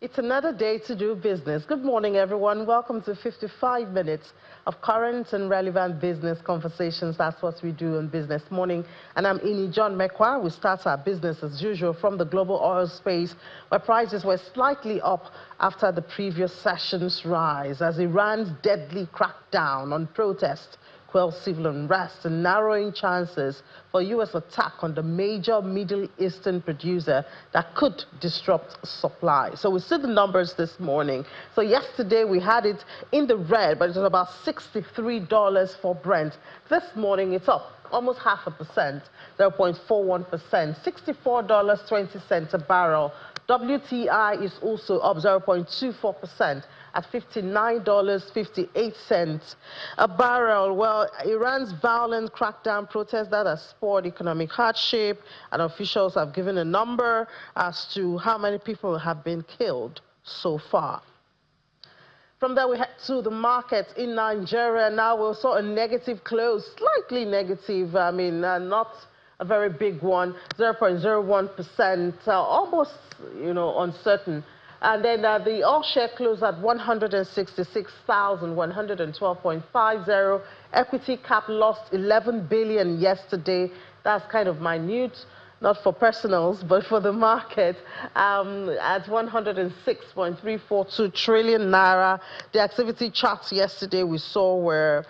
It's another day to do business. Good morning, everyone. Welcome to 55 minutes of current and relevant business conversations. That's what we do on Business Morning. And I'm Ini John Mekwa. We start our business as usual from the global oil space, where prices were slightly up after the previous session's rise, as Iran's deadly crackdown on protest quell civil unrest and narrowing chances for U.S. attack on the major Middle Eastern producer that could disrupt supply. So we see the numbers this morning. So yesterday we had it in the red, but it was about $63 for Brent. This morning it's up almost 0.5%, 0.41%, $64.20 a barrel. WTI is also up 0.24% at $59.58 a barrel. Well, Iran's violent crackdown protests that has spurred economic hardship, and officials have given a number as to how many people have been killed so far. From there, we head to the markets in Nigeria. Now we saw a negative close, slightly negative. I mean, not a very big one, 0.01%, almost, uncertain. And then the all share closed at 166,112.50. Equity cap lost 11 billion yesterday. That's kind of minute, not for personals, but for the market, at 106.342 trillion naira. The activity charts yesterday we saw were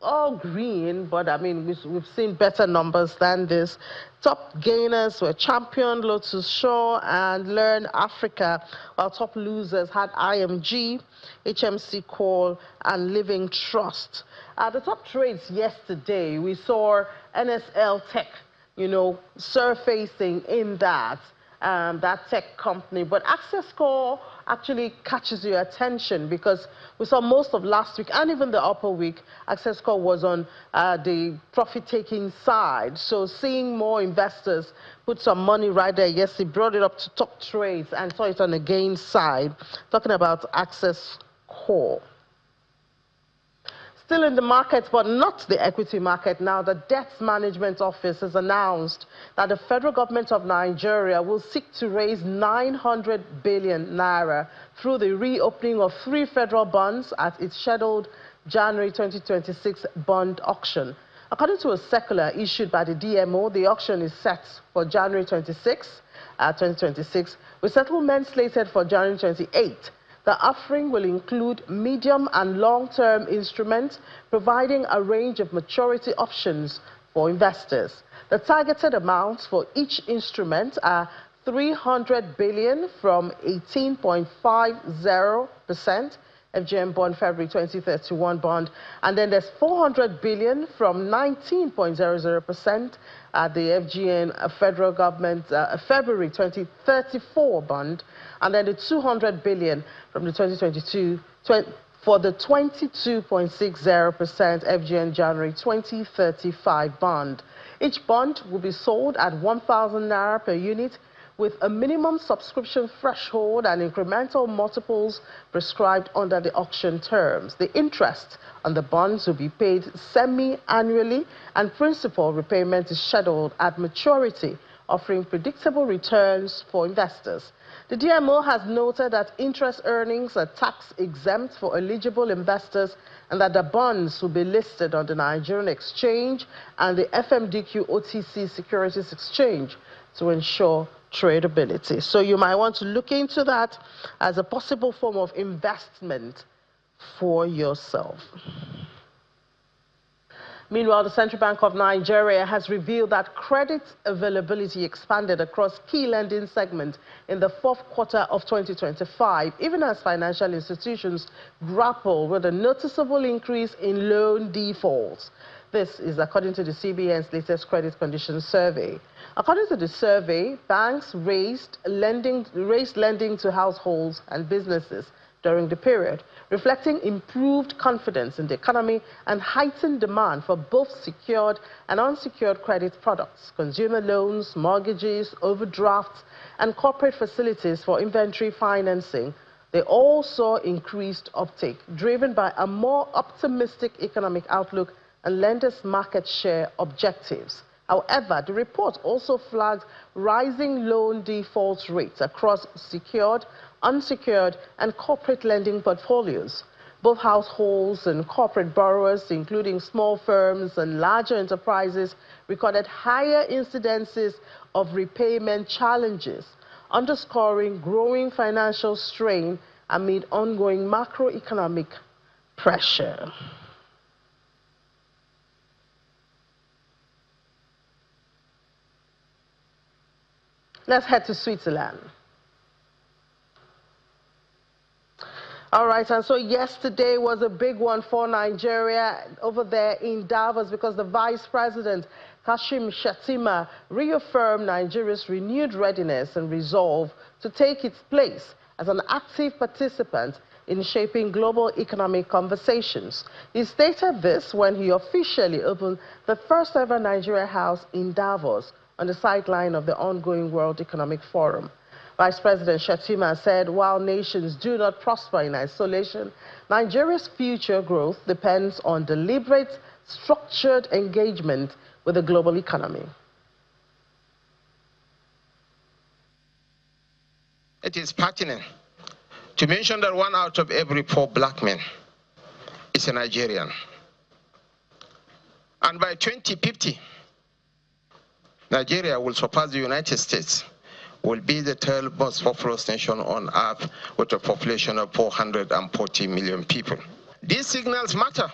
all green, but I mean, we've seen better numbers than this. Top gainers were Champion, Lotus Shaw, and Learn Africa, while top losers had IMG, HMC Call, and Living Trust. The top trades yesterday, we saw NSL Tech, surfacing in that tech company. But Access Core actually catches your attention because we saw most of last week and even the upper week, Access Core was on the profit-taking side. So seeing more investors put some money right there, yes, he brought it up to top trades and saw it on the gain side. Talking about Access Core. Still in the markets, but not the equity market now, the Debt Management Office has announced that the federal government of Nigeria will seek to raise 900 billion naira through the reopening of 3 federal bonds at its scheduled January 2026 bond auction. According to a circular issued by the DMO, the auction is set for January 26, 2026, with settlement slated for January 28. The offering will include medium and long-term instruments, providing a range of maturity options for investors. The targeted amounts for each instrument are 300 billion from 18.50% FGM bond, February 2031 bond, and then there's 400 billion from 19.00% at the FGN Federal Government February 2034 bond, and then the 200 billion from the 2022 for the 22.60% FGN January 2035 bond. Each bond will be sold at 1,000 naira per unit, with a minimum subscription threshold and incremental multiples prescribed under the auction terms. The interest on the bonds will be paid semi-annually, and principal repayment is scheduled at maturity, offering predictable returns for investors. The DMO has noted that interest earnings are tax-exempt for eligible investors and that the bonds will be listed on the Nigerian Exchange and the FMDQ OTC Securities Exchange to ensure tradability. So you might want to look into that as a possible form of investment for yourself. Meanwhile, the Central Bank of Nigeria has revealed that credit availability expanded across key lending segments in the 4th quarter of 2025, even as financial institutions grapple with a noticeable increase in loan defaults. This is according to the CBN's latest credit conditions survey. According to the survey, banks raised lending to households and businesses during the period, reflecting improved confidence in the economy and heightened demand for both secured and unsecured credit products, consumer loans, mortgages, overdrafts, and corporate facilities for inventory financing. They all saw increased uptake, driven by a more optimistic economic outlook and lenders' market share objectives. However, the report also flagged rising loan default rates across secured, unsecured, and corporate lending portfolios. Both households and corporate borrowers, including small firms and larger enterprises, recorded higher incidences of repayment challenges, underscoring growing financial strain amid ongoing macroeconomic pressure. Let's head to Switzerland. All right, and so yesterday was a big one for Nigeria over there in Davos because the Vice President, Kashim Shettima, reaffirmed Nigeria's renewed readiness and resolve to take its place as an active participant in shaping global economic conversations. He stated this when he officially opened the first ever Nigeria House in Davos on the sideline of the ongoing World Economic Forum. Vice President Shettima said while nations do not prosper in isolation, Nigeria's future growth depends on deliberate, structured engagement with the global economy. It is pertinent to mention that 1 out of every 4 black men is a Nigerian. And by 2050, Nigeria will surpass the United States, will be the 3rd most populous nation on earth with a population of 440 million people. These signals matter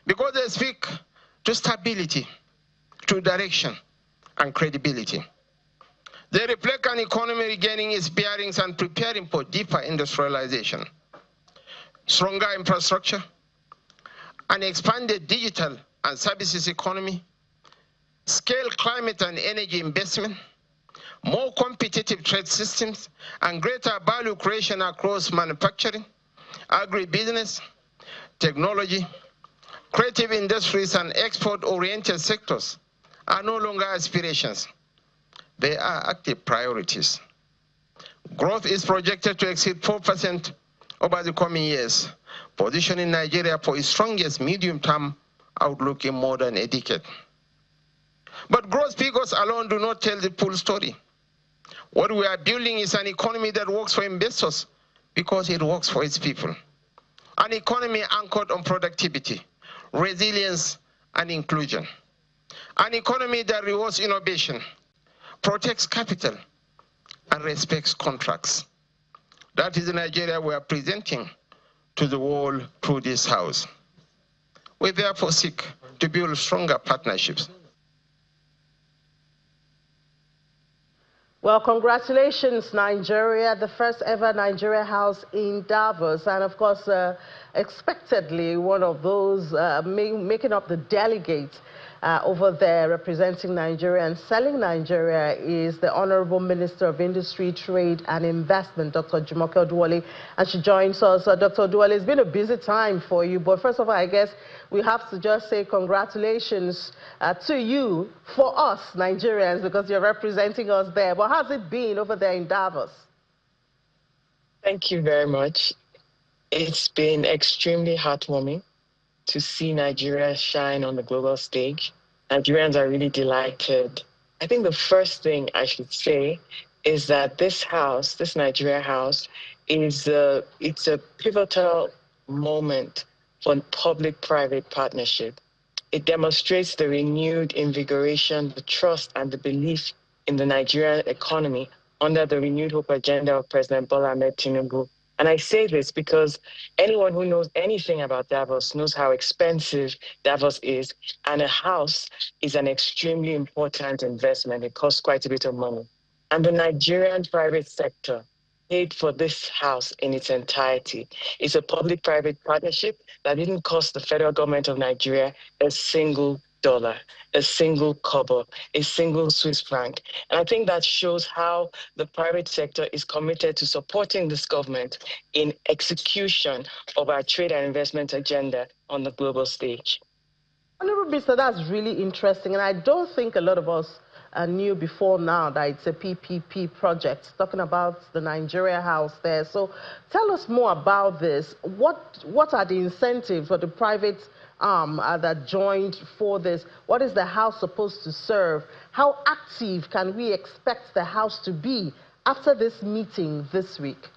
because they speak to stability, to direction, and credibility. They reflect an economy regaining its bearings and preparing for deeper industrialization, stronger infrastructure, an expanded digital and services economy, scale climate and energy investment, more competitive trade systems, and greater value creation across manufacturing, agribusiness, technology, creative industries, and export-oriented sectors are no longer aspirations. They are active priorities. Growth is projected to exceed 4% over the coming years, positioning Nigeria for its strongest medium-term outlook in more than a decade. But growth figures alone do not tell the full story. What we are building is an economy that works for investors because it works for its people. An economy anchored on productivity, resilience, and inclusion. An economy that rewards innovation, protects capital, and respects contracts. That is the Nigeria we are presenting to the world through this House. We therefore seek to build stronger partnerships. Well, congratulations, Nigeria, the first ever Nigeria House in Davos. And of course, expectedly, one of those making up the delegates over there representing Nigeria and selling Nigeria is the Honorable Minister of Industry, Trade and Investment, Dr. Jumoke Oduwole. And she joins us. Dr. Oduwole, it's been a busy time for you. But first of all, I guess we have to just say congratulations to you for us, Nigerians, because you're representing us there. But how's it been over there in Davos? Thank you very much. It's been extremely heartwarming to see Nigeria shine on the global stage. Nigerians are really delighted. I think the first thing I should say is that this house, this Nigeria House, it's a pivotal moment for public-private partnership. It demonstrates the renewed invigoration, the trust, and the belief in the Nigerian economy under the renewed hope agenda of President Bola Ahmed Tinubu. And I say this because anyone who knows anything about Davos knows how expensive Davos is, and a house is an extremely important investment. It costs quite a bit of money. And the Nigerian private sector paid for this house in its entirety. It's a public-private partnership that didn't cost the federal government of Nigeria a single dollar, a single kobo, a single Swiss franc. And I think that shows how the private sector is committed to supporting this government in execution of our trade and investment agenda on the global stage. Honorable Minister, that's really interesting. And I don't think a lot of us knew before now that it's a PPP project, talking about the Nigeria House there. So tell us more about this. What are the incentives for the private arm that joined for this. What is the House supposed to serve? How active can we expect the House to be after this meeting this week?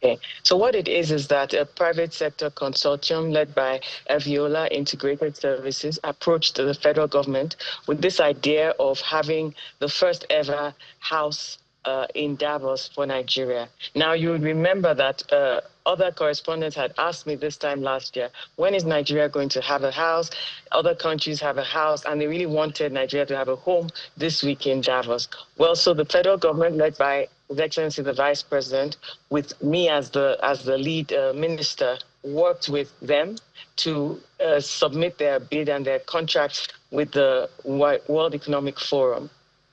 Okay. So what it is that a private sector consortium led by Aviola Integrated Services approached the federal government with this idea of having the first ever house in Davos for Nigeria. Now, you would remember that other correspondents had asked me this time last year, when is Nigeria going to have a house? Other countries have a house, and they really wanted Nigeria to have a home this week in Davos. Well, so the federal government, led by His Excellency the Vice President, with me as the lead minister, worked with them to submit their bid and their contracts with the World Economic Forum.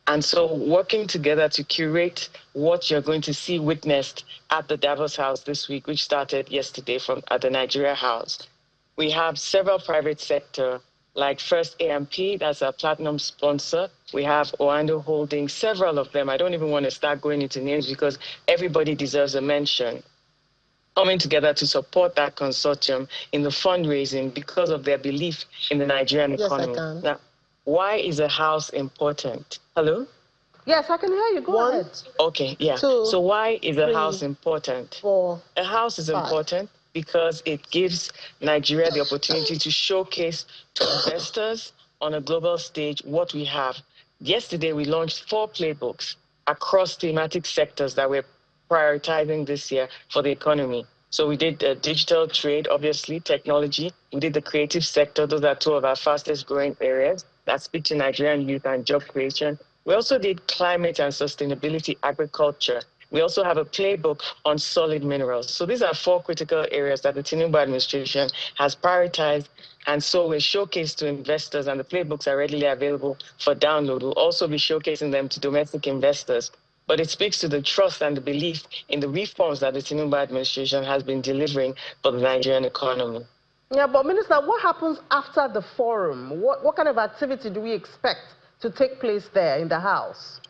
And so working together to curate what you're going to see witnessed at the Davos House this week, which started yesterday at the Nigeria House. We have several private sector, like First AMP, that's a platinum sponsor. We have Oando Holdings, several of them. I don't even want to start going into names because everybody deserves a mention, coming together to support that consortium in the fundraising because of their belief in the Nigerian economy. Yes, I can. Now, why is a house important? Hello? Yes, I can hear you. Go ahead. Okay, yeah. So why is a house important? 4, A house is 5. important because it gives Nigeria the opportunity to showcase to investors on a global stage what we have. Yesterday, we launched 4 playbooks across thematic sectors that we're prioritizing this year for the economy. So we did digital trade, obviously, technology. We did the creative sector. Those are 2 of our fastest growing areas that speak to Nigerian youth and job creation. We also did climate and sustainability agriculture. We also have a playbook on solid minerals. So these are 4 critical areas that the Tinubu administration has prioritized. And so we're showcased to investors, and the playbooks are readily available for download. We'll also be showcasing them to domestic investors. But it speaks to the trust and the belief in the reforms that the Tinubu administration has been delivering for the Nigerian economy. Yeah, but Minister, what happens after the forum? What kind of activity do we expect to take place there in the House?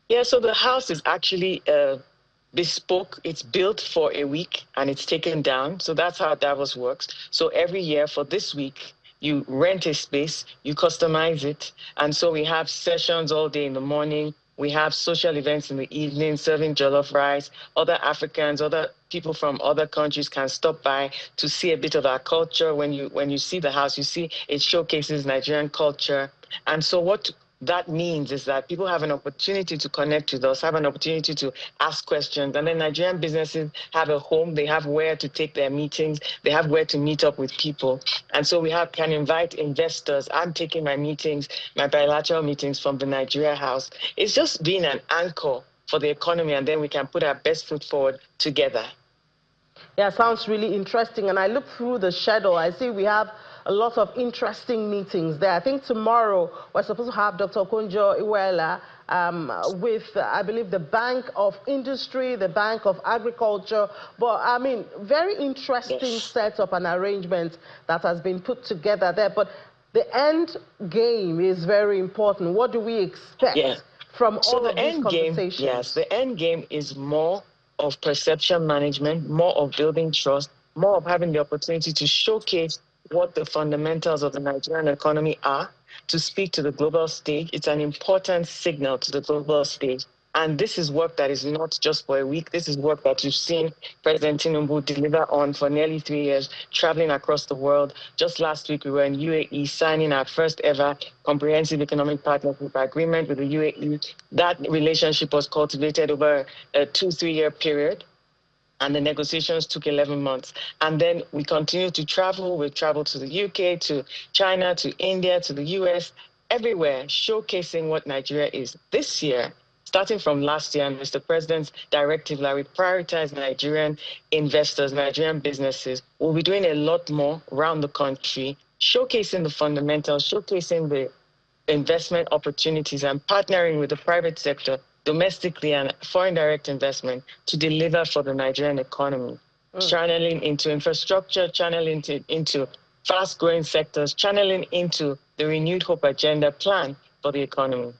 Yeah, so the House is actually bespoke. It's built for a week and it's taken down. So that's how Davos works. So every year for this week, you rent a space, you customize it. And so we have sessions all day in the morning. We have social events in the evening, serving jollof rice. Other Africans, other people from other countries can stop by to see a bit of our culture. When you see the house, you see it showcases Nigerian culture. And so what that means is that people have an opportunity to connect with us, have an opportunity to ask questions. And then Nigerian businesses have a home, they have where to take their meetings, they have where to meet up with people. And so we can invite investors. I'm taking my meetings, my bilateral meetings from the Nigeria House. It's just being an anchor for the economy, and then we can put our best foot forward together. Yeah, sounds really interesting. And I look through the schedule, I see we have a lot of interesting meetings there. I think tomorrow we're supposed to have Dr. Okonjo Iweala with, I believe, the Bank of Industry, the Bank of Agriculture. But, I mean, very interesting setup and arrangement that has been put together there. But the end game is very important. What do we expect from all of these conversations? Yes, the end game is more of perception management, more of building trust, more of having the opportunity to showcase what the fundamentals of the Nigerian economy are, to speak to the global stage. It's an important signal to the global stage. And this is work that is not just for a week. This is work that you've seen President Tinubu deliver on for nearly 3 years, traveling across the world. Just last week, we were in UAE signing our first ever comprehensive economic partnership agreement with the UAE. That relationship was cultivated over a 2-3 year period, and the negotiations took 11 months. And then we continued to travel. We traveled to the UK, to China, to India, to the US, everywhere, showcasing what Nigeria is. This year, starting from last year and Mr. President's directive, that we prioritize Nigerian investors, Nigerian businesses, we'll be doing a lot more around the country, showcasing the fundamentals, showcasing the investment opportunities, and partnering with the private sector domestically and foreign direct investment to deliver for the Nigerian economy, channeling into infrastructure, channeling into fast-growing sectors, channeling into the Renewed Hope Agenda plan for the economy.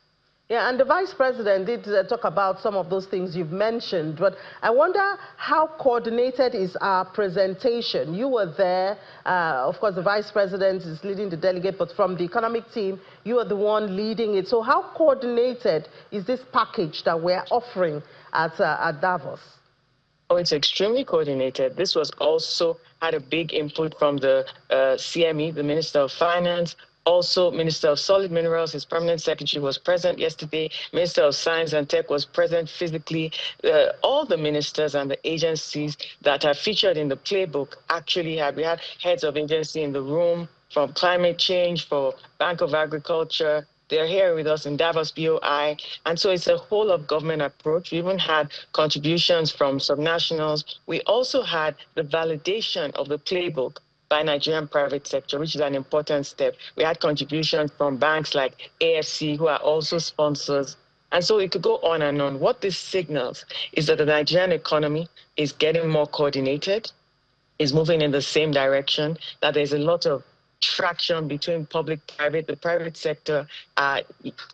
Yeah, and the Vice President did talk about some of those things you've mentioned, but I wonder how coordinated is our presentation? You were there. Of course, the Vice President is leading the delegate, but from the economic team, you are the one leading it. So how coordinated is this package that we're offering at Davos? Oh, it's extremely coordinated. This was also had a big input from the CME, the Minister of Finance. Also, Minister of Solid Minerals, his permanent secretary, was present yesterday. Minister of Science and Tech was present physically. All the ministers and the agencies that are featured in the playbook actually we had heads of agency in the room, from climate change, for Bank of Agriculture. They're here with us in Davos BOI. And so it's a whole of government approach. We even had contributions from subnationals. We also had the validation of the playbook by Nigerian private sector, which is an important step. We had contributions from banks like AFC, who are also sponsors. And so it could go on and on. What this signals is that the Nigerian economy is getting more coordinated, is moving in the same direction, that there's a lot of traction between public-private, the private sector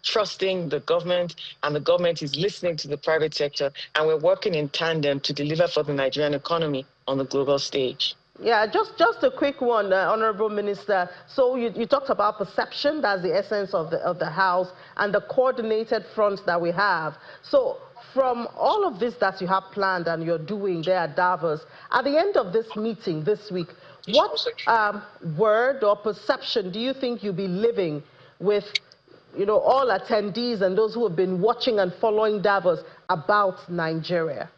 trusting the government, and the government is listening to the private sector, and we're working in tandem to deliver for the Nigerian economy on the global stage. Yeah, just a quick one, Honorable Minister. So you talked about perception, that's the essence of the House, and the coordinated front that we have. So from all of this that you have planned and you're doing there at Davos, at the end of this meeting this week, what word or perception do you think you'll be living with, all attendees and those who have been watching and following Davos about Nigeria?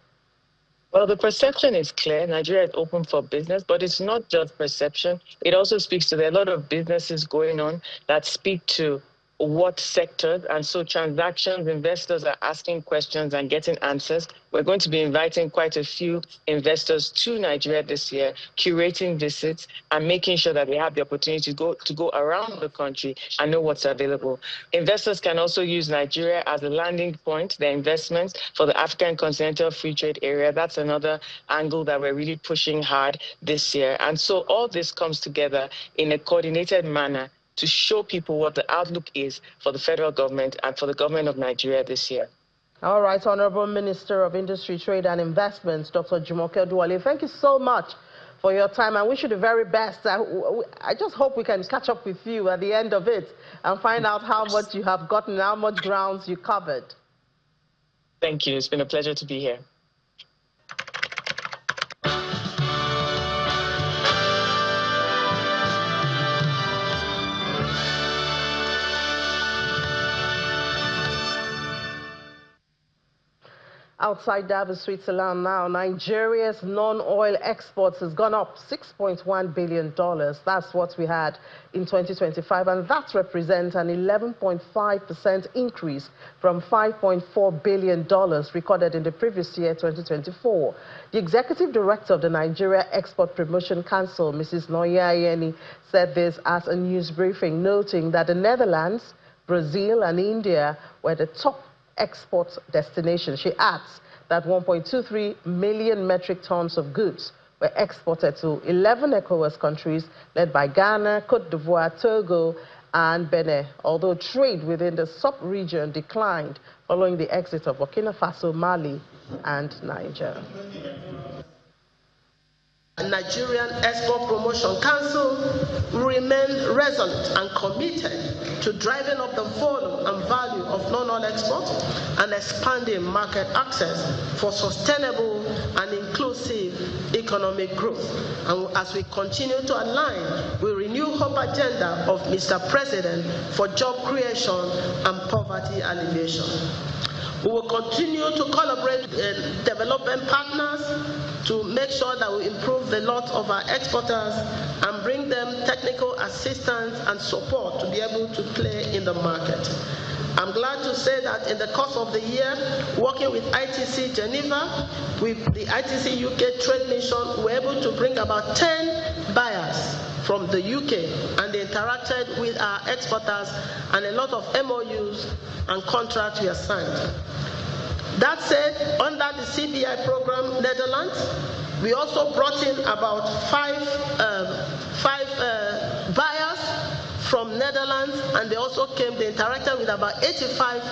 Well, the perception is clear. Nigeria is open for business, but it's not just perception. It also speaks to there are a lot of businesses going on that speak to what sectors, and so transactions, investors are asking questions and getting answers. We're going to be inviting quite a few investors to Nigeria this year, curating visits and making sure that they have the opportunity to go around the country and know what's available. Investors can also use Nigeria as a landing point, their investments for the African Continental Free Trade Area. That's another angle that we're really pushing hard this year. And so all this comes together in a coordinated manner to show people what the outlook is for the federal government and for the government of Nigeria this year. All right, Honorable Minister of Industry, Trade and Investments, Dr. Jumoke Oduwole, thank you so much for your time. I wish you the very best. I just hope we can catch up with you at the end of it and find out how much you have gotten, how much grounds you covered. Thank you. It's been a pleasure to be here. Outside Davos, Switzerland now, Nigeria's non-oil exports has gone up $6.1 billion. That's what we had in 2025, and that represents an 11.5% increase from $5.4 billion recorded in the previous year, 2024. The executive director of the Nigeria Export Promotion Council, Mrs. Noya Ayeni, said this at a news briefing, noting that the Netherlands, Brazil, and India were the top export destination. She adds that 1.23 million metric tons of goods were exported to 11 ECOWAS countries led by Ghana, Cote d'Ivoire, Togo, and Benin, although trade within the sub-region declined following the exit of Burkina Faso, Mali, and Niger. Nigerian Export Promotion Council remain resolute and committed to driving up the volume and value of non-oil export and expanding market access for sustainable and inclusive economic growth. And as we continue to align with renewed hope agenda of Mr. President for job creation and poverty alleviation. We will continue to collaborate with development partners to make sure that we improve the lot of our exporters and bring them technical assistance and support to be able to play in the market. I'm glad to say that in the course of the year, working with ITC Geneva, with the ITC UK Trade Mission, we were able to bring about 10 buyers from the UK, and they interacted with our exporters, and a lot of MOUs and contracts were signed. That said, under the CBI program Netherlands, we also brought in about five buyers from Netherlands, and they interacted with about 85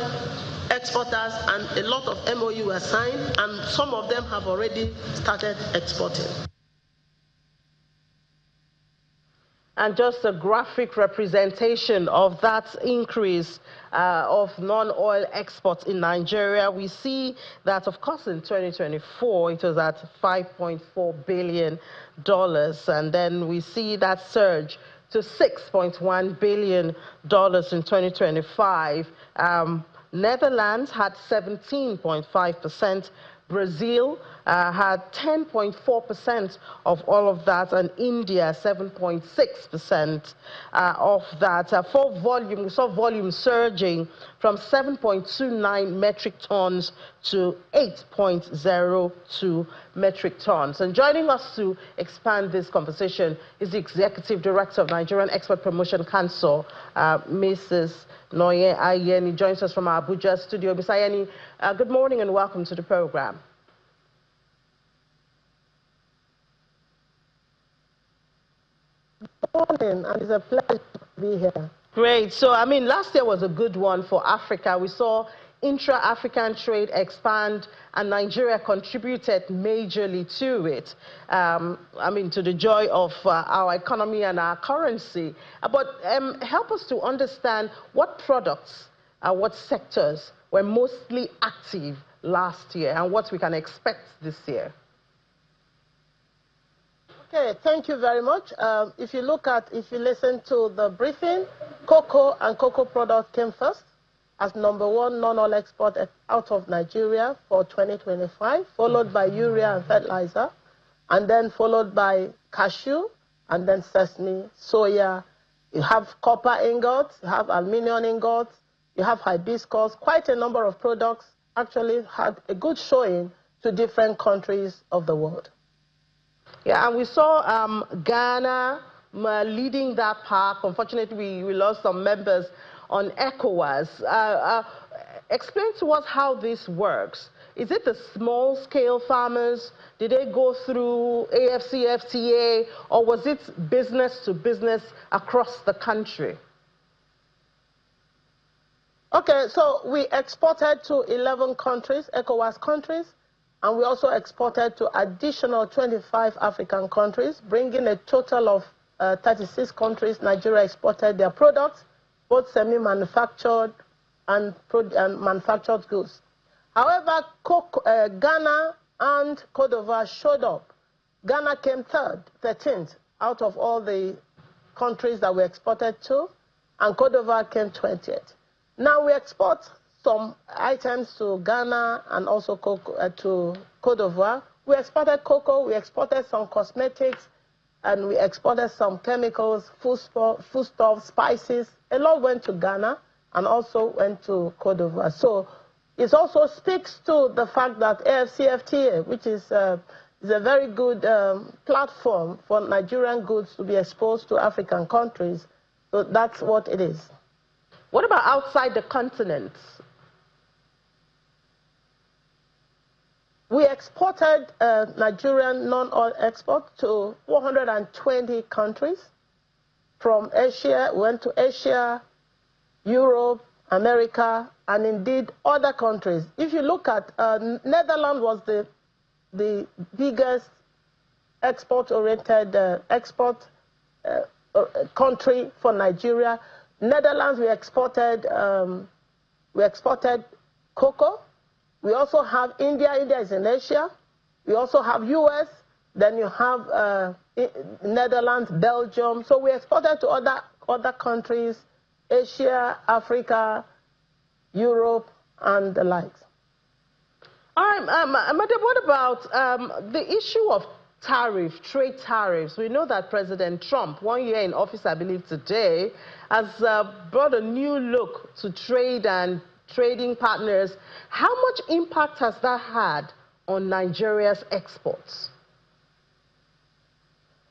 exporters, and a lot of MOU were signed, and some of them have already started exporting. And just a graphic representation of that increase of non-oil exports in Nigeria. We see that, of course, in 2024, it was at $5.4 billion. And then we see that surge to $6.1 billion in 2025. Netherlands had 17.5%. Brazil had 10.4% of all of that, and India 7.6% of that. For volume, we saw volume surging from 7.29 metric tons to 8.02 metric tons. And joining us to expand this conversation is the Executive Director of Nigerian Export Promotion Council, Mrs. Noye Ayeni, joins us from our Abuja studio. Ms. Ayeni, good morning and welcome to the program. Good morning, and it's a pleasure to be here. Great. So, I mean, last year was a good one for Africa. We saw intra-African trade expand, and Nigeria contributed majorly to it. I mean, to the joy of our economy and our currency. But help us to understand what products, what sectors were mostly active last year and what we can expect this year. Okay, thank you very much. If you listen to the briefing, cocoa and cocoa products came first as #1 non-oil export out of Nigeria for 2025, followed by urea and fertilizer, and then followed by cashew, and then sesame, soya. You have copper ingots, you have aluminium ingots, you have hibiscus. Quite a number of products actually had a good showing to different countries of the world. Yeah, and we saw Ghana leading that pack. Unfortunately, we lost some members on ECOWAS. Explain to us how this works. Is it the small-scale farmers? Did they go through AFCFTA, or was it business to business across the country? Okay, so we exported to 11 countries, ECOWAS countries, and we also exported to additional 25 African countries, bringing a total of 36 countries. Nigeria exported their products, both semi-manufactured and manufactured goods. However, Ghana and Cote d'Ivoire showed up. Ghana came 13th out of all the countries that we exported to, and Cote d'Ivoire came 20th. Now we export some items to Ghana and also to Cote d'Ivoire. We exported cocoa, we exported some cosmetics, and we exported some chemicals, foodstuffs, spices. A lot went to Ghana and also went to Cote d'Ivoire. So it also speaks to the fact that AFCFTA, which is a very good platform for Nigerian goods to be exposed to African countries. So that's what it is. What about outside the continent? We exported Nigerian non-oil export to 420 countries. From Asia, we went to Asia, Europe, America, and indeed other countries. If you look at Netherlands was the biggest export-oriented country for Nigeria. Netherlands, we exported cocoa. We also have India. India is in Asia. We also have US. Then you have Netherlands, Belgium. So we exported to other countries, Asia, Africa, Europe, and the likes. All right, Madam, what about the issue of trade tariffs? We know that President Trump, 1 year in office, I believe today, has brought a new look to trade and trading partners. How much impact has that had on Nigeria's exports?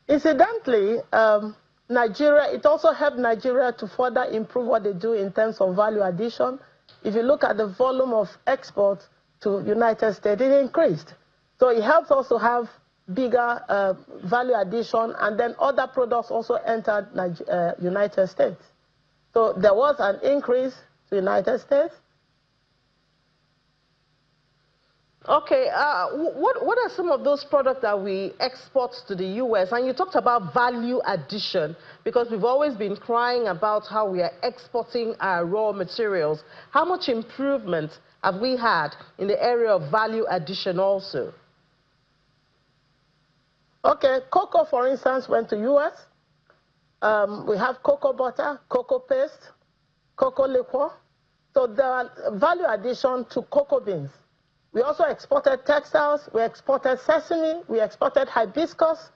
Incidentally, it also helped Nigeria to further improve what they do in terms of value addition. If you look at the volume of exports to United States, it increased. So it helps us to have bigger value addition, and then other products also entered United States. So there was an increase to the United States. Okay, what are some of those products that we export to the U.S.? And you talked about value addition, because we've always been crying about how we are exporting our raw materials. How much improvement have we had in the area of value addition also? Okay, cocoa, for instance, went to U.S. We have cocoa butter, cocoa paste, cocoa liquor. So there are value addition to cocoa beans. We also exported textiles, we exported sesame, we exported hibiscus,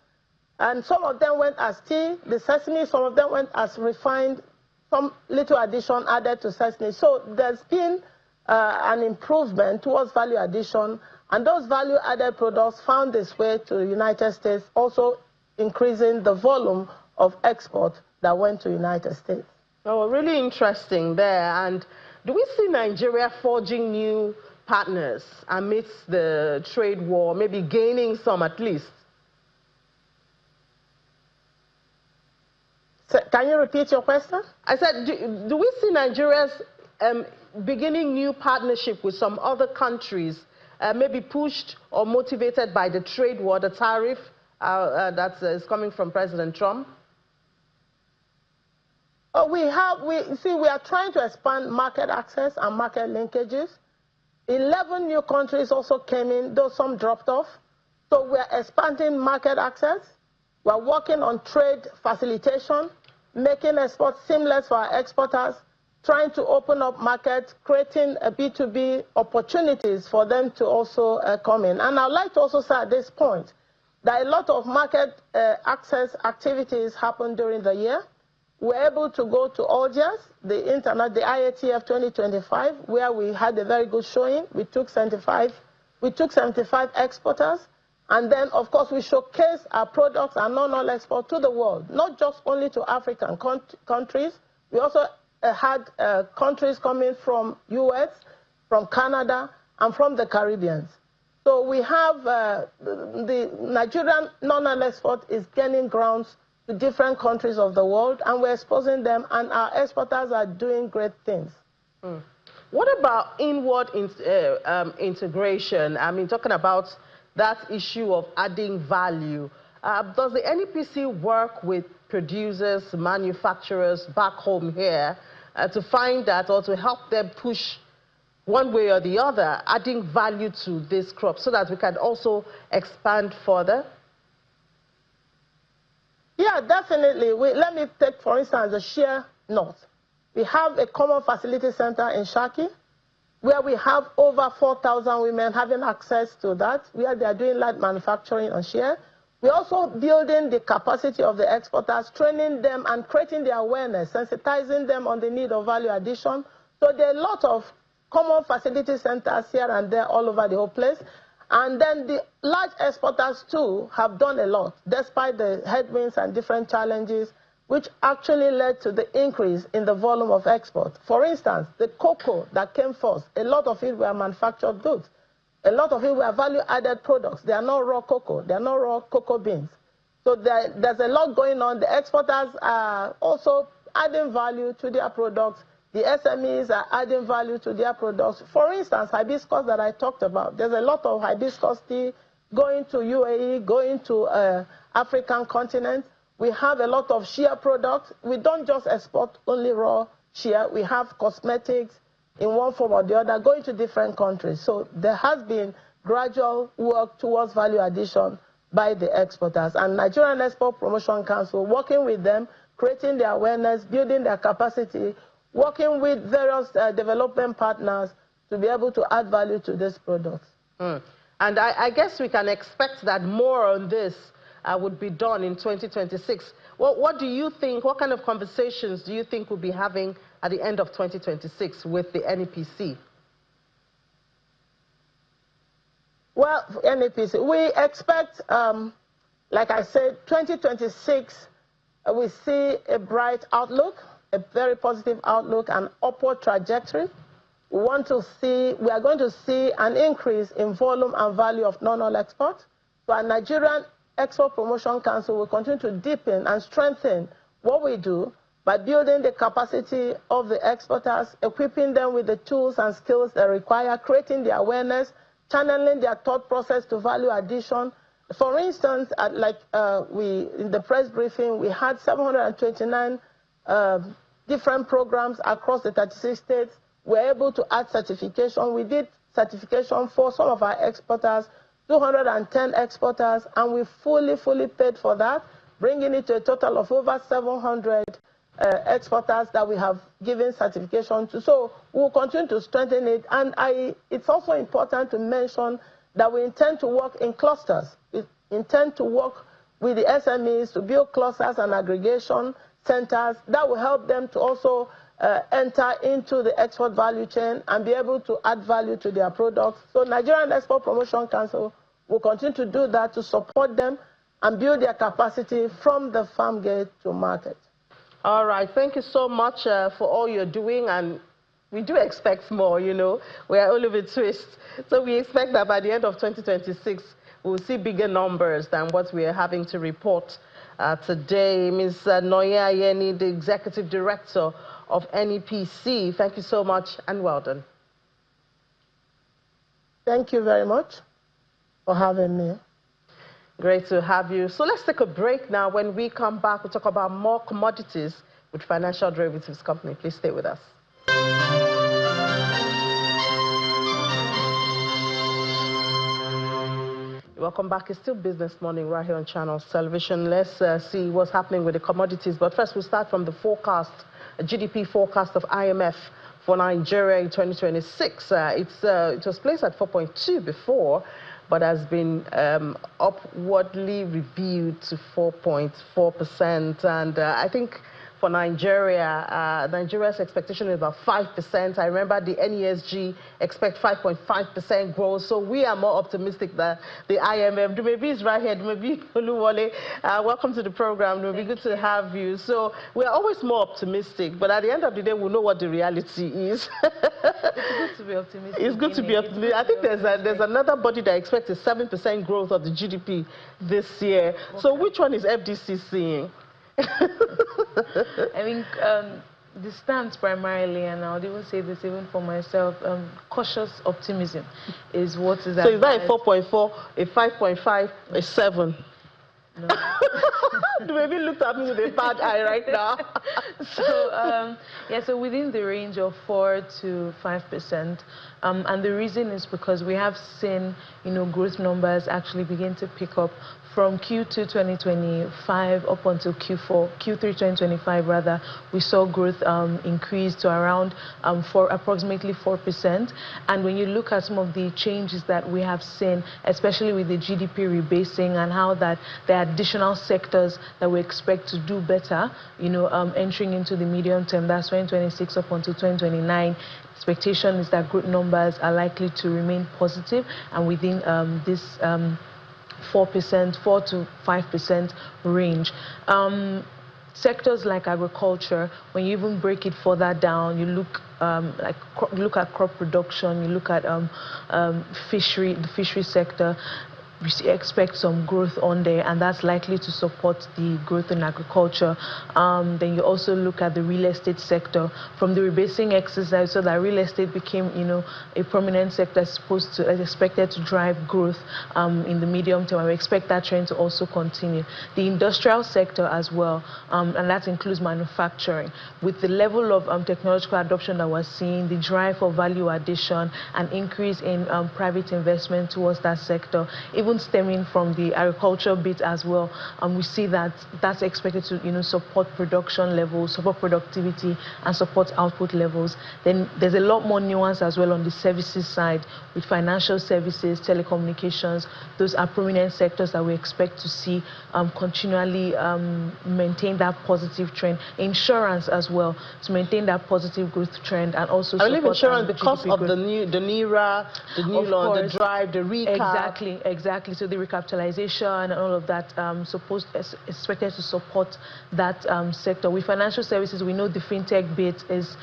and some of them went as tea, the sesame, some of them went as refined, some little addition added to sesame. So there's been an improvement towards value addition, and those value-added products found its way to the United States, also increasing the volume of export that went to the United States. Oh, really interesting there. And do we see Nigeria forging new partners amidst the trade war, maybe gaining some at least? So, can you repeat your question? I said, do we see Nigeria's beginning new partnership with some other countries, maybe pushed or motivated by the trade war, the tariff that is coming from President Trump? Oh, we are trying to expand market access and market linkages. 11 new countries also came in, though some dropped off. So we're expanding market access. We're working on trade facilitation, making exports seamless for our exporters, trying to open up markets, creating a B2B opportunities for them to also come in. And I'd like to also say at this point that a lot of market access activities happened during the year. We're able to go to Algiers, the IATF 2025, where we had a very good showing. We took 75 exporters, and then, of course, we showcase our products and non-oil export to the world, not just only to African countries. We also had countries coming from US, from Canada, and from the Caribbean. So we have the Nigerian non-oil export is gaining grounds to different countries of the world, and we're exposing them, and our exporters are doing great things. What about inward integration? I mean, talking about that issue of adding value. Does the NEPC work with producers, manufacturers back home here to find that, or to help them push one way or the other, adding value to this crop so that we can also expand further? Yeah, definitely. Let me take, for instance, the shea nut. We have a common facility center in Shaki, where we have over 4,000 women having access to that, where they are doing light manufacturing on shea. We're also building the capacity of the exporters, training them and creating the awareness, sensitizing them on the need of value addition. So there are a lot of common facility centers here and there all over the whole place. And then the large exporters, too, have done a lot, despite the headwinds and different challenges, which actually led to the increase in the volume of export. For instance, the cocoa that came first, a lot of it were manufactured goods. A lot of it were value-added products. They are not raw cocoa. They are not raw cocoa beans. So there's a lot going on. The exporters are also adding value to their products. The SMEs are adding value to their products. For instance, hibiscus that I talked about, there's a lot of hibiscus tea going to UAE, going to African continent. We have a lot of shea products. We don't just export only raw shea. We have cosmetics in one form or the other going to different countries. So there has been gradual work towards value addition by the exporters. And Nigerian Export Promotion Council, working with them, creating their awareness, building their capacity, working with various development partners to be able to add value to these products. And I guess we can expect that more on this would be done in 2026. What do you think, what kind of conversations do you think we'll be having at the end of 2026 with the NEPC? Well, NEPC, we expect, like I said, 2026, we see a bright outlook, a very positive outlook, an upward trajectory. We are going to see an increase in volume and value of non-oil exports. So our Nigerian Export Promotion Council will continue to deepen and strengthen what we do by building the capacity of the exporters, equipping them with the tools and skills they require, creating the awareness, channeling their thought process to value addition. For instance, in the press briefing, we had 729 different programs across the 36 states. We were able to add certification. We did certification for some of our exporters, 210 exporters, and we fully paid for that, bringing it to a total of over 700 exporters that we have given certification to. So we'll continue to strengthen it. And it's also important to mention that we intend to work in clusters. We intend to work with the SMEs to build clusters and aggregation centers that will help them to also enter into the export value chain and be able to add value to their products. So Nigerian Export Promotion Council will continue to do that to support them and build their capacity from the farm gate to market. All right, thank you so much for all you're doing, and we do expect more, you know. We are all over twist. So we expect that by the end of 2026, we'll see bigger numbers than what we are having to report today. Ms. Noye Ayeni, the Executive Director of NEPC, thank you so much and well done. Thank you very much for having me. Great to have you. So let's take a break now. When we come back, we'll talk about more commodities with Financial Derivatives Company. Please stay with us. Welcome back. It's still Business Morning right here on Channels Television. Let's see what's happening with the commodities. But first, we'll start from the forecast, GDP forecast of IMF for Nigeria in 2026. It was placed at 4.2 before, but has been upwardly reviewed to 4.4%. And I think for Nigeria, Nigeria's expectation is about 5%. I remember the NESG expect 5.5% growth. So we are more optimistic than the IMF. Dumebi is right here. Dumebi Oluwole, welcome to the program. It will be good to have you. So we are always more optimistic, but at the end of the day, we'll know what the reality is. It's good to be optimistic. It's good to be optimistic. I think there's another body that expects a 7% growth of the GDP this year. Okay. So which one is FDC seeing? I think the stance primarily, and I would even say this even for myself, cautious optimism is what is So is that a 4.4, a 5.5, a 7? No. Maybe looked at me with a bad eye right now. So yeah, so within the range of 4 to 5%, and the reason is because we have seen, you know, growth numbers actually begin to pick up from Q2 2025 up until Q3 2025 rather. We saw growth increase to around approximately 4%. And when you look at some of the changes that we have seen, especially with the GDP rebasing and how that there are additional sectors that we expect to do better, you know, entering into the medium term, that's 2026 up until 2029. Expectation is that growth numbers are likely to remain positive and within this 4% to 5% range. Sectors like agriculture, when you even break it further down, you look look at crop production, you look at the fishery sector. We expect some growth on there, and that's likely to support the growth in agriculture. Then you also look at the real estate sector. From the rebasing exercise, so that real estate became, you know, a prominent sector expected to drive growth in the medium term. And we expect that trend to also continue. The industrial sector as well, and that includes manufacturing. With the level of technological adoption that we're seeing, the drive for value addition, and increase in private investment towards that sector, even stemming from the agriculture bit as well, we see that that's expected to, you know, support production levels, support productivity, and support output levels. Then there's a lot more nuance as well on the services side, with financial services, telecommunications. Those are prominent sectors that we expect to see continually maintain that positive trend. Insurance as well, to maintain that positive growth trend, and also I believe support insurance because GDP of growth. the NIRA, the new law, the drive, the recap. Exactly. exactly. So the recapitalization and all of that expected to support that sector. With financial services, we know the fintech bit is,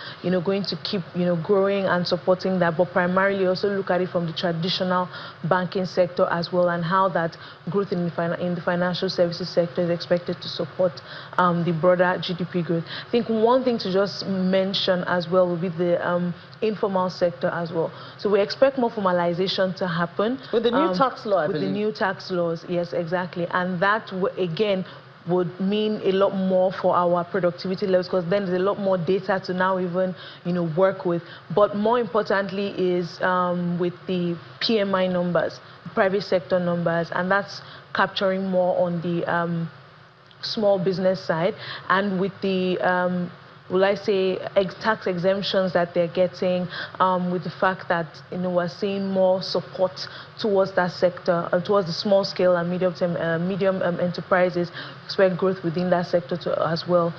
going to keep, growing and supporting that, but primarily also look at it from the traditional banking sector as well, and how that growth in the financial services sector is expected to support the broader GDP growth. I think one thing to just mention as well will be the informal sector as well. So we expect more formalization to happen. With the new tax law, I believe. With the new tax laws, yes, exactly. And that, again, would mean a lot more for our productivity levels, because then there's a lot more data to now even, work with. But more importantly is with the PMI numbers, private sector numbers, and that's capturing more on the small business side, and with the will I say tax exemptions that they're getting, with the fact that we're seeing more support towards that sector, towards the small scale and medium enterprises. Expect growth within that sector to as well,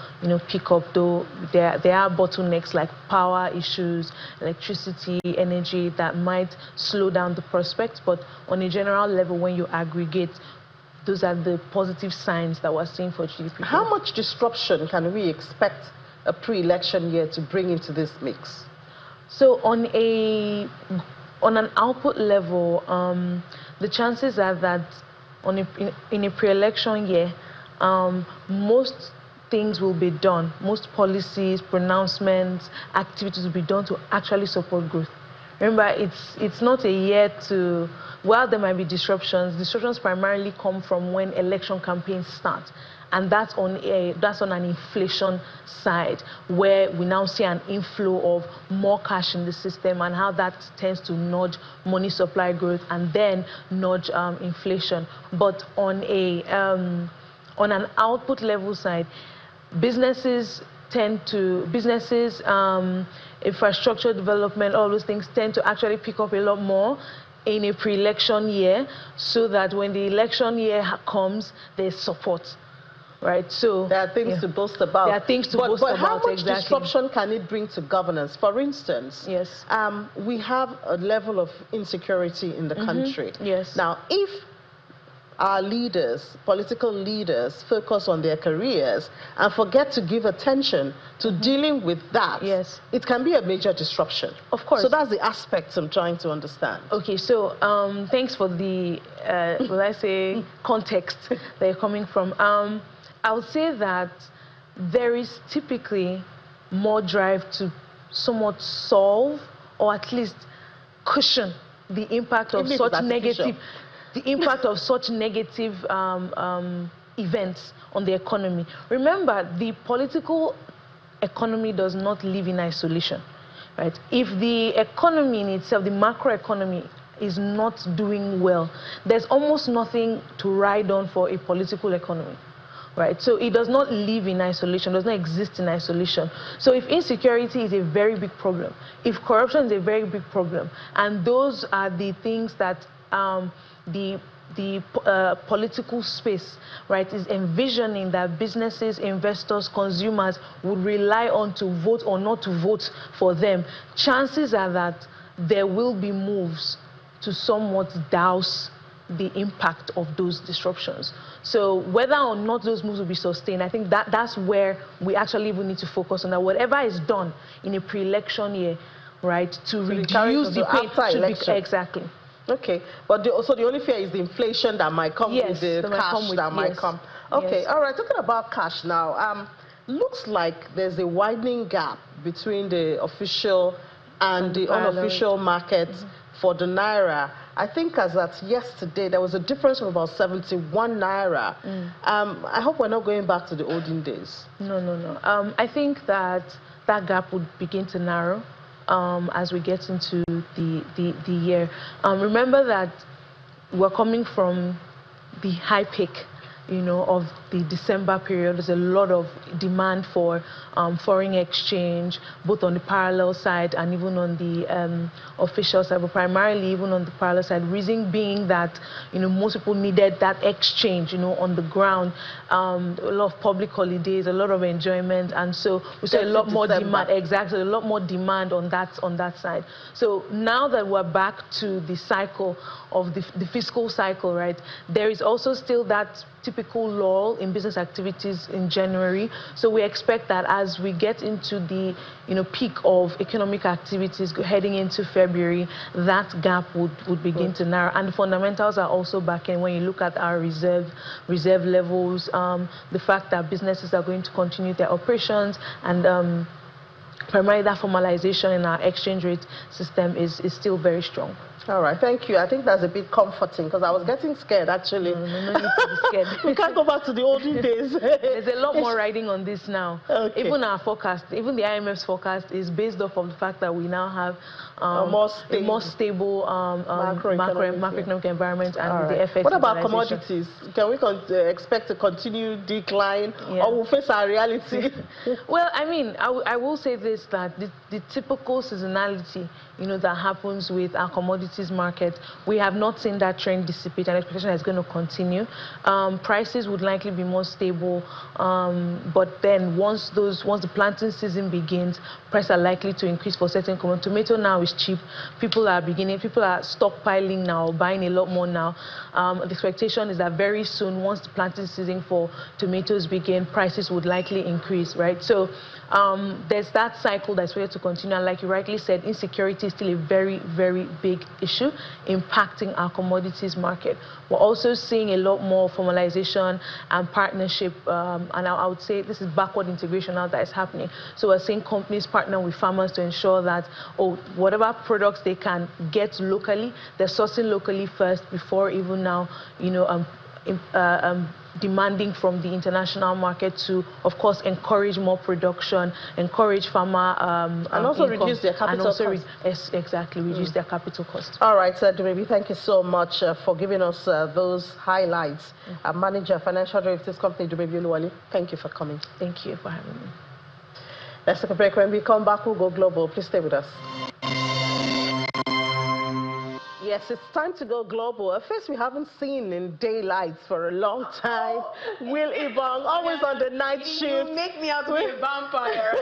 pick up. Though there are bottlenecks like power issues, electricity, energy that might slow down the prospects. But on a general level, when you aggregate, those are the positive signs that we're seeing for GDP. How much disruption can we expect a pre-election year to bring into this mix? So on an output level, the chances are that in a pre-election year, most things will be done, most policies, pronouncements, activities will be done to actually support growth. Remember, it's not a year to, while there might be disruptions primarily come from when election campaigns start. And that's on an inflation side, where we now see an inflow of more cash in the system, and how that tends to nudge money supply growth and then nudge inflation. But on an output level side, businesses, infrastructure development, all those things tend to actually pick up a lot more in a pre-election year, so that when the election year comes, there's support. Right, so there are things to boast about. There are things to boast about. But how much disruption can it bring to governance? For instance, yes, we have a level of insecurity in the country. Yes. Now, if our leaders, political leaders, focus on their careers and forget to give attention to dealing with that, yes, it can be a major disruption. Of course. So that's the aspects I'm trying to understand. Okay, so thanks for the, will I say, context that you're coming from. I would say that there is typically more drive to somewhat solve, or at least cushion, the impact of such negative, events on the economy. Remember, the political economy does not live in isolation, right? If the economy in itself, the macroeconomy, is not doing well, there's almost nothing to ride on for a political economy. Right, so it does not live in isolation, does not exist in isolation. So if insecurity is a very big problem, if corruption is a very big problem, and those are the things that the political space, right, is envisioning that businesses, investors, consumers would rely on to vote or not to vote for them, chances are that there will be moves to somewhat douse the impact of those disruptions. So whether or not those moves will be sustained, I think that's where we actually even need to focus on that. Whatever is done in a pre-election year, right, to reduce the pain. Exactly. Okay, but so the only fear is the inflation that might come with the cash that might come. Okay, all right, talking about cash now, looks like there's a widening gap between the official and the unofficial market for the Naira. I think as at yesterday, there was a difference of about 71 Naira. I hope we're not going back to the olden days. No. I think that gap would begin to narrow as we get into the year. Remember that we're coming from the high peak of the December period. There's a lot of demand for foreign exchange, both on the parallel side and even on the official side, but primarily even on the parallel side. Reason being that most people needed that exchange, on the ground. A lot of public holidays, a lot of enjoyment, and so we saw a lot more demand. Exactly, a lot more demand on that side. So now that we're back to the cycle of the fiscal cycle, right? There is also still that typical lull in business activities in January. So we expect that as we get into the peak of economic activities heading into February, that gap would begin to narrow. And the fundamentals are also back in when you look at our reserve levels, the fact that businesses are going to continue their operations, and primarily that formalization in our exchange rate system is still very strong. All right, thank you. I think that's a bit comforting because I was getting scared, actually. No need to be scared. We can't go back to the olden days. There's a lot more riding on this now. Okay. Even our forecast, even the IMF's forecast is based off of the fact that we now have a more stable macroeconomic environment and the FX. What about commodities? Can we expect a continued decline, or we'll face our reality? Well, I mean, I will say this, that the typical seasonality, that happens with our commodities market, we have not seen that trend dissipate, and expectation is going to continue. Prices would likely be more stable, but then once the planting season begins, prices are likely to increase for certain commodities. Tomato now is cheap. People are stockpiling now, buying a lot more now. The expectation is that very soon, once the planting season for tomatoes begin, prices would likely increase, right? So there's that cycle that's ready to continue. And like you rightly said, insecurity is still a very, very big issue impacting our commodities market. We're also seeing a lot more formalization and partnership, and I would say this is backward integration now that is happening. So we're seeing companies partner with farmers to ensure that, whatever products they can get locally, they're sourcing locally first before even now, demanding from the international market to, of course, encourage more production, encourage farmer and also income, reduce their capital cost. Exactly, reduce their capital cost. All right, Dumebi, thank you so much for giving us those highlights. Manager, Financial Derivatives Company, Dumebi Oluwole, thank you for coming. Thank you for having me. Let's take a break. When we come back, we'll go global. Please stay with us. Yes, it's time to go global. A face we haven't seen in daylight for a long time. Will Ibong, always on the night shift. You make me out to be a vampire.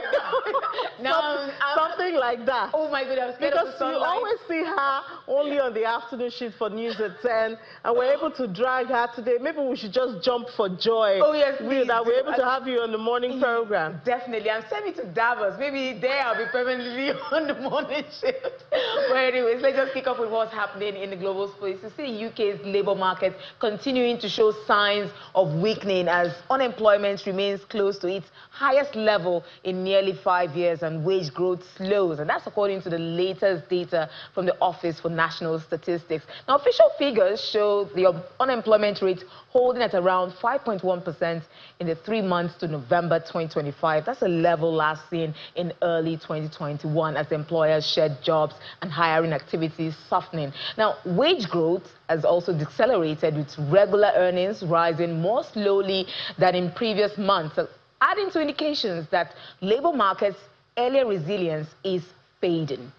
No, something like that. Oh my goodness, because you always see her only on the afternoon shift for News at 10, and we're able to drag her today. Maybe we should just jump for joy. Oh yes, please. That we're able to have you on the morning program. Definitely. I'm sending to Davos. Maybe there I'll be permanently on the morning shift. But anyways, let's just kick off with what's happening in the global space. You see the UK's labour market continuing to show signs of weakening as unemployment remains close to its highest level in nearly 5 years and wage growth slows. And that's according to the latest data from the Office for National Statistics. Now, official figures show the unemployment rate holding at around 5.1% in the 3 months to November 2025. That's a level last seen in early 2021 as employers shed jobs and hiring activities softening. Now, wage growth has also decelerated, with regular earnings rising more slowly than in previous months, adding to indications that labour market's earlier resilience is fading.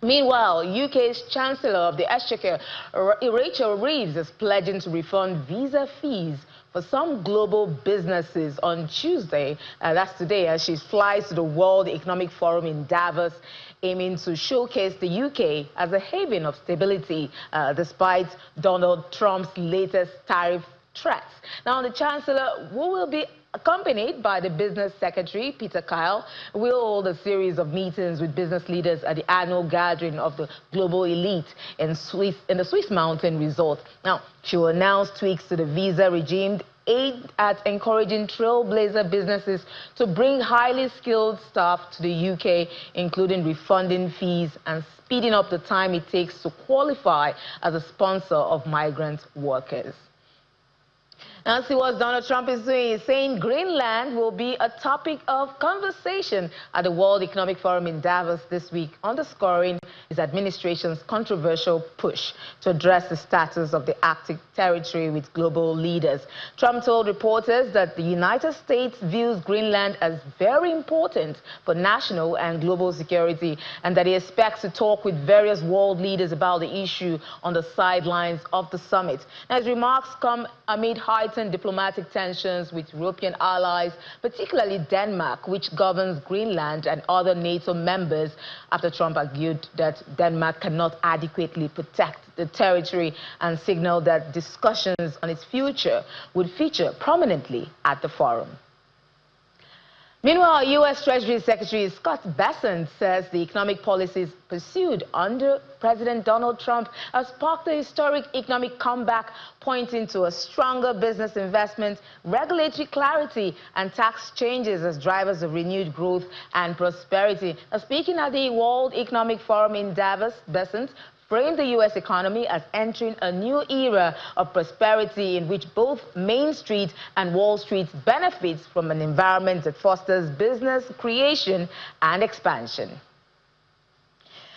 Meanwhile, UK's Chancellor of the Exchequer, Rachel Reeves, is pledging to refund visa fees for some global businesses on Tuesday. That's today, as she flies to the World Economic Forum in Davos, aiming to showcase the UK as a haven of stability, despite Donald Trump's latest tariff threats. Now, the Chancellor, who will be accompanied by the Business Secretary, Peter Kyle, will hold a series of meetings with business leaders at the annual gathering of the global elite in the Swiss Mountain Resort. Now, she will announce tweaks to the visa regime aimed at encouraging trailblazer businesses to bring highly skilled staff to the UK, including refunding fees and speeding up the time it takes to qualify as a sponsor of migrant workers. Now, see what Donald Trump is doing. He's saying Greenland will be a topic of conversation at the World Economic Forum in Davos this week, underscoring his administration's controversial push to address the status of the Arctic territory with global leaders. Trump told reporters that the United States views Greenland as very important for national and global security, and that he expects to talk with various world leaders about the issue on the sidelines of the summit. Now, his remarks come amid heightened diplomatic tensions with European allies, particularly Denmark, which governs Greenland and other NATO members, after Trump argued that Denmark cannot adequately protect the territory and signaled that discussions on its future would feature prominently at the forum. Meanwhile, U.S. Treasury Secretary Scott Bessent says the economic policies pursued under President Donald Trump have sparked a historic economic comeback, pointing to a stronger business investment, regulatory clarity, and tax changes as drivers of renewed growth and prosperity. Now, speaking at the World Economic Forum in Davos, Bessent framed the U.S. economy as entering a new era of prosperity in which both Main Street and Wall Street benefits from an environment that fosters business creation and expansion.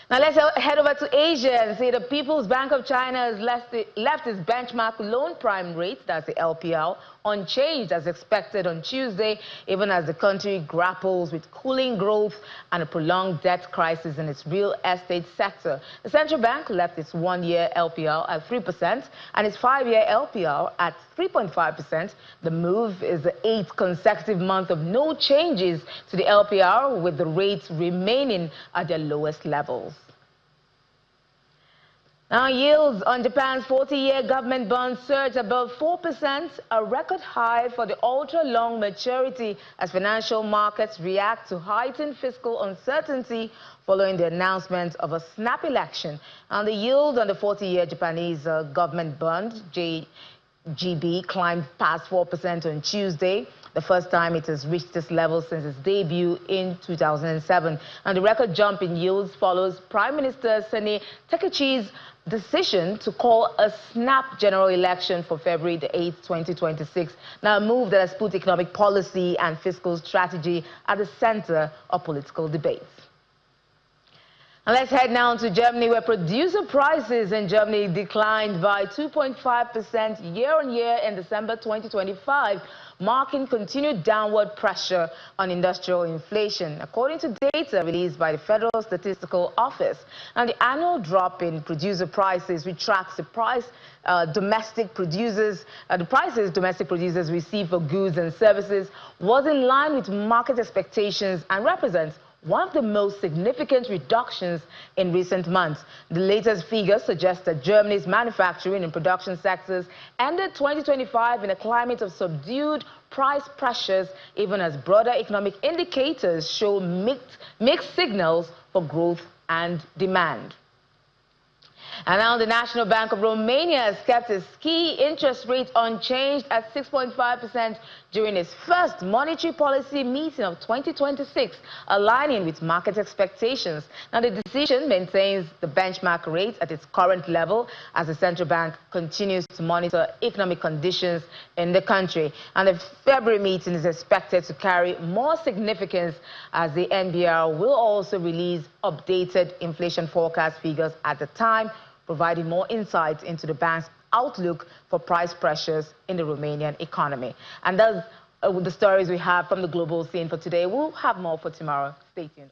Now let's head over to Asia and see the People's Bank of China has left its benchmark loan prime rate, that's the LPR, unchanged as expected on Tuesday, even as the country grapples with cooling growth and a prolonged debt crisis in its real estate sector. The central bank left its one-year LPR at 3% and its five-year LPR at 3.5%. The move is the 8th consecutive month of no changes to the LPR, with the rates remaining at their lowest levels. Now, yields on Japan's 40-year government bonds surged above 4%, a record high for the ultra-long maturity, as financial markets react to heightened fiscal uncertainty following the announcement of a snap election. And the yield on the 40-year Japanese government bond, JGB, climbed past 4% on Tuesday, the first time it has reached this level since its debut in 2007. And the record jump in yields follows Prime Minister Sani Takaichi's decision to call a snap general election for February the 8th, 2026. Now, a move that has put economic policy and fiscal strategy at the center of political debates. And let's head now to Germany, where producer prices in Germany declined by 2.5% year-on-year in December 2025, marking continued downward pressure on industrial inflation, according to data released by the Federal Statistical Office. And the annual drop in producer prices, which tracks the prices domestic producers receive for goods and services, was in line with market expectations and represents one of the most significant reductions in recent months. The latest figures suggest that Germany's manufacturing and production sectors ended 2025 in a climate of subdued price pressures, even as broader economic indicators show mixed signals for growth and demand. And now the National Bank of Romania has kept its key interest rate unchanged at 6.5% during its first monetary policy meeting of 2026, aligning with market expectations. Now, the decision maintains the benchmark rate at its current level as the central bank continues to monitor economic conditions in the country. And the February meeting is expected to carry more significance, as the NBR will also release updated inflation forecast figures at the time, providing more insight into the bank's outlook for price pressures in the Romanian economy. And those are the stories we have from the global scene for today. We'll have more for tomorrow. Stay tuned.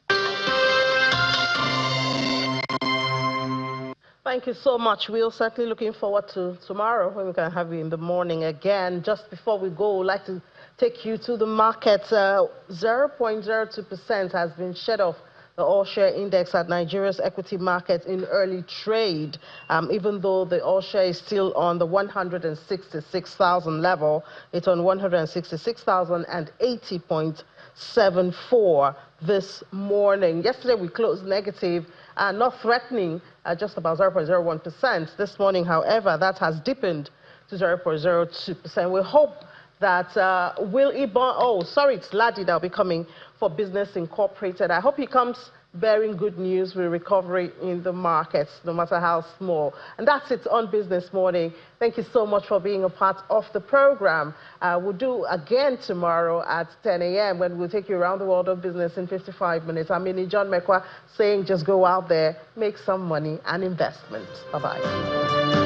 Thank you so much. We're certainly looking forward to tomorrow, when we can have you in the morning again. Just before we go, I'd like to take you to the market. 0.02% has been shed off the all-share index at Nigeria's equity market in early trade, even though the all-share is still on the 166,000 level. It's on 166,080.74 this morning. Yesterday we closed negative, not threatening, just about 0.01%. This morning, however, that has deepened to 0.02%. We hope that Will Ibon, it's Ladi that will be coming for Business Incorporated. I hope he comes bearing good news with recovery in the markets, no matter how small. And that's it on Business Morning. Thank you so much for being a part of the program. We'll do again tomorrow at 10 a.m. when we'll take you around the world of business in 55 minutes. I'm John Mekwa saying just go out there, make some money and investment. Bye-bye.